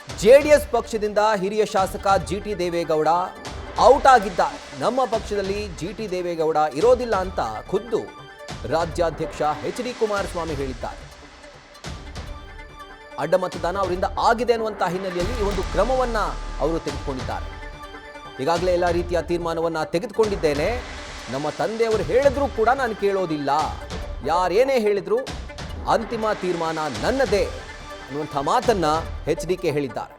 JDS ಪಕ್ಷದಿಂದ ಹಿರಿಯ ಶಾಸಕ ಜಿಟಿ ದೇವೇಗೌಡ ಔಟ್ ಆಗಿದ್ದಾರೆ. ನಮ್ಮ ಪಕ್ಷದಲ್ಲಿ ಜಿಟಿ ದೇವೇಗೌಡ ಇರೋದಿಲ್ಲ ಅಂತ ಖುದ್ದು ರಾಜ್ಯಾಧ್ಯಕ್ಷ ಎಚ್.ಡಿ. ಕುಮಾರಸ್ವಾಮಿ ಹೇಳಿದ್ದಾರೆ. ಅಡ್ಡ ಮತದಾನ ಅವರಿಂದ ಆಗಿದೆ ಅನ್ನುವಂಥ ಹಿನ್ನೆಲೆಯಲ್ಲಿ ಈ ಒಂದು ಕ್ರಮವನ್ನ ಅವರು ತೆಗೆದುಕೊಂಡಿದ್ದಾರೆ. ಈಗಾಗಲೇ ಎಲ್ಲ ರೀತಿಯ ತೀರ್ಮಾನವನ್ನ ತೆಗೆದುಕೊಂಡಿದ್ದೇನೆ. ನಮ್ಮ ತಂದೆಯವರು ಹೇಳಿದ್ರೂ ಕೂಡ ನಾನು ಕೇಳೋದಿಲ್ಲ. ಯಾರೇನೇ ಹೇಳಿದ್ರು ಅಂತಿಮ ತೀರ್ಮಾನ ನನ್ನದೇ ಅನ್ನುವಂಥ ಮಾತನ್ನ ಎಚ್.ಡಿ.ಕೆ ಹೇಳಿದ್ದಾರೆ.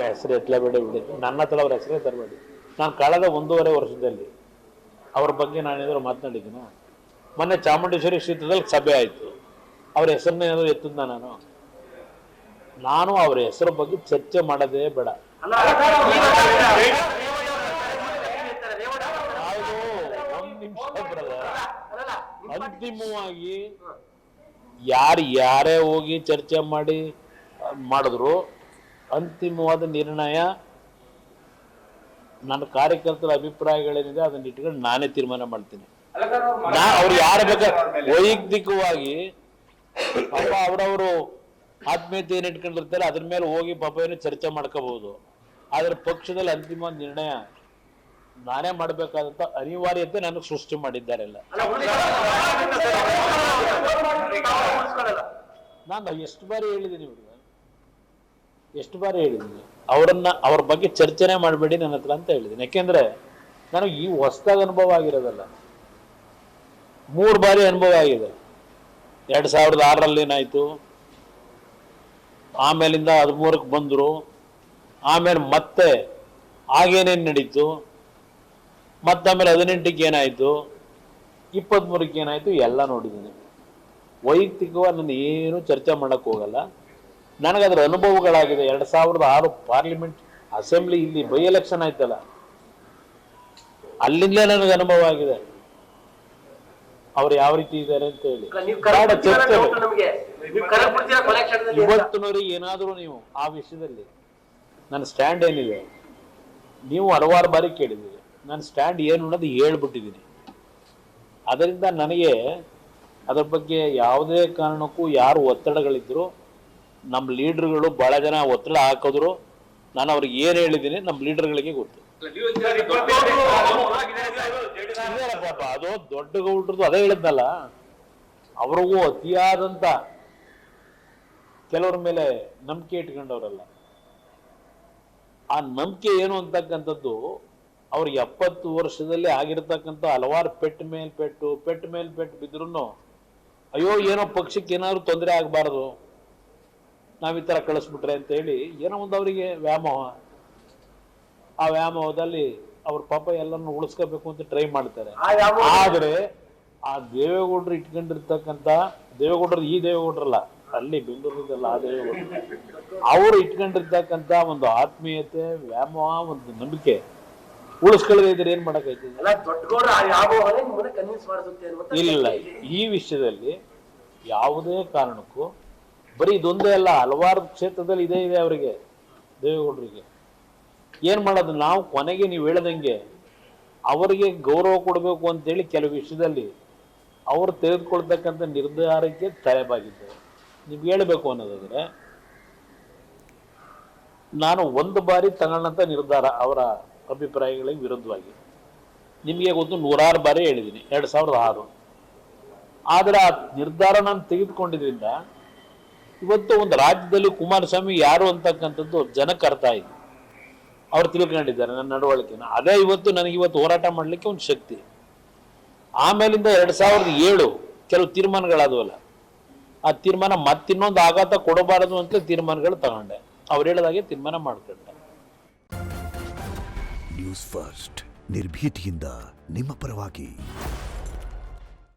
ಹೆಸರು ಎತ್ತಲೇಬೇಡಿ ಬಿಡಿ, ನನ್ನ ಹತ್ರ ಅವ್ರ ಹೆಸರೇ ತರಬೇಡಿ. ನಾನು ಕಳೆದ 1.5 ವರ್ಷದಲ್ಲಿ ಅವ್ರ ಬಗ್ಗೆ ನಾನೇನಾದ್ರು ಮಾತನಾಡಿದ್ದೀನ? ಮೊನ್ನೆ ಚಾಮುಂಡೇಶ್ವರಿ ಕ್ಷೇತ್ರದಲ್ಲಿ ಸಭೆ ಆಯಿತು, ಅವ್ರ ಹೆಸರನ್ನ ಏನಾದ್ರು ಎತ್ತಿದ್ನ? ನಾನು ಅವ್ರ ಹೆಸರು ಬಗ್ಗೆ ಚರ್ಚೆ ಮಾಡೋದೇ ಬೇಡ. ಅಂತಿಮವಾಗಿ ಯಾರೇ ಹೋಗಿ ಚರ್ಚೆ ಮಾಡಿದ್ರು ಅಂತಿಮವಾದ ನಿರ್ಣಯ ನನ್ನ ಕಾರ್ಯಕರ್ತರ ಅಭಿಪ್ರಾಯಗಳೇನಿದೆ ಅದನ್ನ ಇಟ್ಕೊಂಡು ನಾನೇ ತೀರ್ಮಾನ ಮಾಡ್ತೀನಿ. ಅವ್ರು ಯಾರ ಬೇಕಾದ್ರೆ ವೈಯಕ್ತಿಕವಾಗಿ ಪಾಪ ಅವರವರು ಆತ್ಮೀಯತೆ ಏನು ಇಟ್ಕೊಂಡಿರ್ತಾರೆ ಅದ್ರ ಮೇಲೆ ಹೋಗಿ ಪಾಪ ಏನು ಚರ್ಚೆ ಮಾಡ್ಕೋಬಹುದು. ಆದ್ರೆ ಪಕ್ಷದಲ್ಲಿ ಅಂತಿಮ ನಿರ್ಣಯ ನಾನೇ ಮಾಡಬೇಕಾದಂತ ಅನಿವಾರ್ಯತೆ ನನಗೆ ಸೃಷ್ಟಿ ಮಾಡಿದ್ದಾರೆಲ್ಲ. ನಾನು ಎಷ್ಟು ಬಾರಿ ಹೇಳಿದ್ದೀನಿ ಅವ್ರ ಬಗ್ಗೆ ಚರ್ಚೆನೆ ಮಾಡಬೇಡಿ ನನ್ನ ಹತ್ರ ಅಂತ ಹೇಳಿದ್ದೀನಿ. ಯಾಕೆಂದ್ರೆ ನನಗೆ ಈ ಹೊಸದಾಗಿ ಅನುಭವ ಆಗಿರೋದಲ್ಲ, 3 ಬಾರಿ ಅನುಭವ ಆಗಿದೆ. 2006ರಲ್ಲಿ ಏನಾಯ್ತು, ಆಮೇಲಿಂದ 13ಕ್ಕೆ ಬಂದ್ರು, ಆಮೇಲೆ ಮತ್ತೆ ಆಗೇನೇನು ನಡೀತು, ಮತ್ತಾಮೇಲೆ 18ಕ್ಕೆ ಏನಾಯ್ತು, 23ಕ್ಕೆ ಏನಾಯ್ತು ಎಲ್ಲ ನೋಡಿದ್ದೀನಿ. ವೈಯಕ್ತಿಕವಾಗಿ ನಾನು ಏನು ಚರ್ಚೆ ಮಾಡಕ್ ಹೋಗಲ್ಲ. ನನಗದ್ರ ಅನುಭವಗಳಾಗಿದೆ. 2006 ಪಾರ್ಲಿಮೆಂಟ್ ಅಸೆಂಬ್ಲಿ ಇಲ್ಲಿ ಬೈ ಎಲೆಕ್ಷನ್ ಆಯ್ತಲ್ಲ, ಅಲ್ಲಿಂದಲೇ ನನಗೆ ಅನುಭವ ಆಗಿದೆ ಅವ್ರು ಯಾವ ರೀತಿ ಇದ್ದಾರೆ ಅಂತ ಹೇಳಿ. ಇವತ್ತಿನವರಿಗೆ ಏನಾದರೂ ನೀವು ಆ ವಿಷಯದಲ್ಲಿ ನನ್ನ ಸ್ಟ್ಯಾಂಡ್ ಏನಿದೆ, ನೀವು ಹಲವಾರು ಬಾರಿ ಕೇಳಿದ್ದೀರಿ, ನನ್ನ ಸ್ಟ್ಯಾಂಡ್ ಏನು ಅನ್ನೋದು ಹೇಳ್ಬಿಟ್ಟಿದ್ದೀನಿ. ಅದರಿಂದ ನನಗೆ ಅದ್ರ ಬಗ್ಗೆ ಯಾವುದೇ ಕಾರಣಕ್ಕೂ ಯಾರು ಒತ್ತಡಗಳಿದ್ರು, ನಮ್ಮ ಲೀಡರ್ಗಳು ಬಹಳ ಜನ ಒತ್ತಡ ಹಾಕಿದ್ರು, ನಾನು ಅವ್ರಿಗೆ ಏನು ಹೇಳಿದ್ದೀನಿ ನಮ್ಮ ಲೀಡರ್ಗಳಿಗೆ ಗೊತ್ತು. ಪಾಪ ಅದು ದೊಡ್ಡ ಗೌಡ್ರದ್ದು ಅದೇ ಹೇಳಿದ್ನಲ್ಲ, ಅವ್ರಿಗೂ ಅತಿಯಾದಂತ ಕೆಲವ್ರ ಮೇಲೆ ನಂಬಿಕೆ ಇಟ್ಕೊಂಡವ್ರಲ್ಲ. ಆ ನಂಬಿಕೆ ಏನು ಅಂತಕ್ಕಂಥದ್ದು ಅವ್ರಿಗೆ 70 ವರ್ಷದಲ್ಲಿ ಆಗಿರ್ತಕ್ಕಂಥ ಹಲವಾರು ಪೆಟ್ಟು ಮೇಲೆ ಪೆಟ್ಟು ಬಿದ್ರು ಅಯ್ಯೋ ಏನೋ ಪಕ್ಷಕ್ಕೆ ಏನಾದ್ರು ತೊಂದರೆ ಆಗಬಾರ್ದು, ನಾವ್ ಈ ತರ ಕಳಿಸ್ಬಿಟ್ರೆ ಅಂತ ಹೇಳಿ ಏನೋ ಒಂದು ಅವರಿಗೆ ವ್ಯಾಮೋಹ. ಆ ವ್ಯಾಮೋಹದಲ್ಲಿ ಅವ್ರ ಪಾಪ ಎಲ್ಲರನ್ನು ಉಳಿಸ್ಕೋಬೇಕು ಅಂತ ಟ್ರೈ ಮಾಡ್ತಾರೆ. ಆದ್ರೆ ಆ ದೇವೇಗೌಡರು ಇಟ್ಕೊಂಡಿರ್ತಕ್ಕಂಥ ದೇವೇಗೌಡರು, ಈ ದೇವೇಗೌಡರಲ್ಲ, ಅಲ್ಲಿ ಬೆಂಗಳೂರಿದಲ್ಲ ಆ ದೇವೇಗೌಡರು, ಅವರು ಇಟ್ಕೊಂಡಿರ್ತಕ್ಕಂಥ ಒಂದು ಆತ್ಮೀಯತೆ, ವ್ಯಾಮೋಹ, ಒಂದು ನಂಬಿಕೆ ಉಳಿಸ್ಕೊಳ್ಳದೆ ಇದ್ರೆ ಏನ್ ಮಾಡಕ್ಕಾಯ್ತದೆ? ಇಲ್ಲ, ಈ ವಿಷಯದಲ್ಲಿ ಯಾವುದೇ ಕಾರಣಕ್ಕೂ ಬರೀ ಇದೊಂದೇ ಅಲ್ಲ, ಹಲವಾರು ಕ್ಷೇತ್ರದಲ್ಲಿ ಇದೇ ಇದೆ ಅವರಿಗೆ, ದೇವೇಗೌಡರಿಗೆ. ಏನ್ ಮಾಡೋದು ನಾವು? ಕೊನೆಗೆ ನೀವು ಹೇಳದಂಗೆ ಅವರಿಗೆ ಗೌರವ ಕೊಡಬೇಕು ಅಂತೇಳಿ ಕೆಲವು ವಿಷಯದಲ್ಲಿ ಅವರು ತೆಗೆದುಕೊಳ್ತಕ್ಕಂಥ ನಿರ್ಧಾರಕ್ಕೆ ತಲೆಬಾಗಿದ್ದಾರೆ. ನಿಮ್ಗೆ ಹೇಳಬೇಕು ಅನ್ನೋದಾದ್ರೆ, ನಾನು 1 ಬಾರಿ ತಗೊಂಡಂತ ನಿರ್ಧಾರ ಅವರ ಅಭಿಪ್ರಾಯಗಳಿಗೆ ವಿರುದ್ಧವಾಗಿ ನಿಮಗೆ ಗೊತ್ತು, 100 ಬಾರಿ ಹೇಳಿದ್ದೀನಿ 2006. ಆದ್ರೆ ಆ ನಿರ್ಧಾರ ನಾನು ತೆಗೆದುಕೊಂಡಿದ್ರಿಂದ ಇವತ್ತು ಒಂದು ರಾಜ್ಯದಲ್ಲಿ ಕುಮಾರಸ್ವಾಮಿ ಯಾರು ಅಂತಕ್ಕಂಥದ್ದು ಜನಕ್ಕೆ ಅರ್ಥ ಆಯ್ತು. ಅವ್ರು ತಿಳ್ಕೊಂಡಿದ್ದಾರೆ ನನ್ನ ನಡವಳಿಕೆನ. ಅದೇ ಇವತ್ತು ನನಗೆ ಹೋರಾಟ ಮಾಡ್ಲಿಕ್ಕೆ ಒಂದು ಶಕ್ತಿ. ಆಮೇಲಿಂದ 2007 ಕೆಲವು ತೀರ್ಮಾನಗಳಾದವಲ್ಲ, ಆ ತೀರ್ಮಾನ ಮತ್ತಿನ್ನೊಂದು ಆಘಾತ ಕೊಡಬಾರದು ಅಂತ ತೀರ್ಮಾನಗಳು ತಗೊಂಡೆ. ಅವ್ರು ಹೇಳಿದಾಗೆ ತೀರ್ಮಾನ ಮಾಡ್ಕೊಂಡೆ. ನ್ಯೂಸ್ ಫಸ್ಟ್, ನಿರ್ಭೀತಿಯಿಂದ ನಿಮ್ಮ ಪರವಾಗಿ.